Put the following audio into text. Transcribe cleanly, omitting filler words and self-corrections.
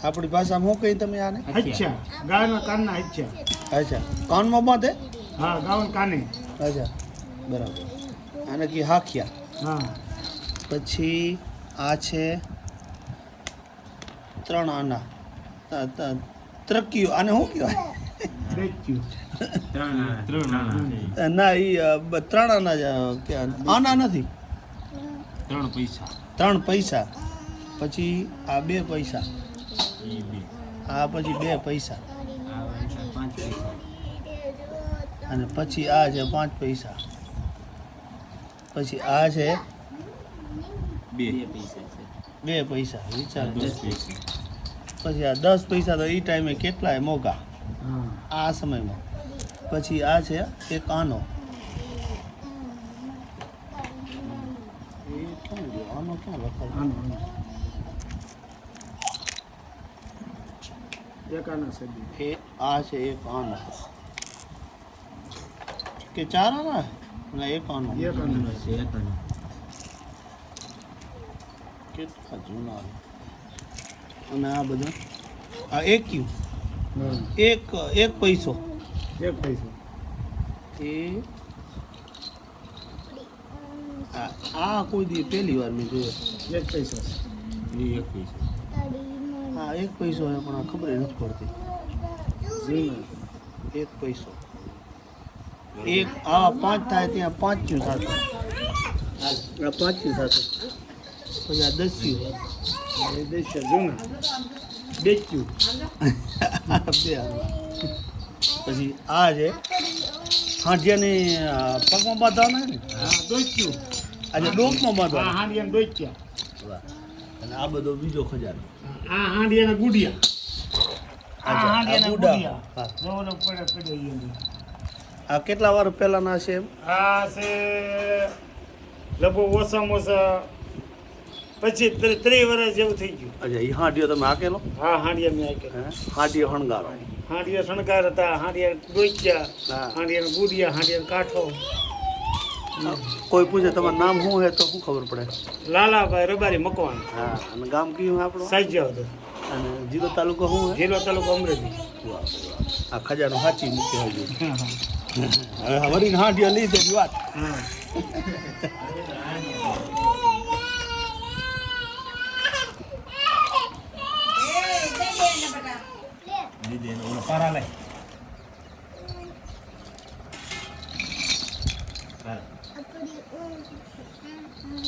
આપણી ભાષામાં શું કહી તમે આને? અચ્છા ગાયના કાનના અચ્છા. અચ્છા કાનમાં બાંધે? હા ગાવન કાને. અચ્છા બરાબર. આને કી હાખિયા. હા પછી આ છે 3 આના ત્રકીઓ. આને શું કહેવાય? દેખ્યું. ના એ 3 આના આના નથી. 3 પૈસા. પછી આ 2 પૈસા. આ પછી 2 પૈસા. અને પછી આ છે 5 પૈસા. પછી આ છે 2 પૈસા. વિચાર. પછી આ 10 પૈસા તો એ ટાઈમે કેટલાય મોંઘા આ સમયમાં. પછી આ છે એક આનો. આનો ક્યાં લખાય? એકાના સદી. એ આ છે એક આનો કે 4 આના ના એક આનો. કેટલા જૂના. અને આ બધા આ એક્યુ. એક પૈસો. એક પૈસો. એ આ કોઈ દી પહેલી વાર મેં જોયો. એક પૈસો. હા 1 પૈસો છે પણ આ ખબર નથી પડતી. એક પૈસો. એક આ 5 થાય ત્યાં 5 સાથે. આ 5 સાથે. પછી આ 10 એ દેશ જૂના. દેખ્યું. પછી આ છે હાંડિયાની પગમાં બાંધવાના ને. હા દોચ્યું. આજે ડોકમાં હા બાંધવાના. હાંડિયાને દોચ્યા. અને આ બધો બીજો ખજાનો. આ હાંડિયાના ગુડિયા. આ હાંડિયાના ગુડા. ગુડિયા. હા. જોવાનો પડે આ કેટલા વાર પહેલાના છે એમ? આ છે લગભગ ઓછામાં ઓછા 25-30 વર્ષ જેવું થઈ ગયું. અચ્છા એ હાંડિયો તમે હાકેલો? હા હાંડિયા મેં આકે. હાંડિયો હણગારો. હાંડિયા શણગાર હતા, હાંડિયા ડોચ્યા, હા. હાંડિયાના ગુડિયા, હાંડિયાનો કાંઠો. કોઈ પૂછે તમારું નામ શું હે તો શું ખબર પડે? લાલાભાઈ રબારી મકવાણ. હા અને ગામ કયું આપણું? સાજ્યા હતો. અને જીરો તાલુકો શું હે? જિલ્લો તાલુકો અમરેલી. આ ખજાનો સાચી મૂકી હજુ. હવે વરીને હાંડિયો લીધેલી વાત. હા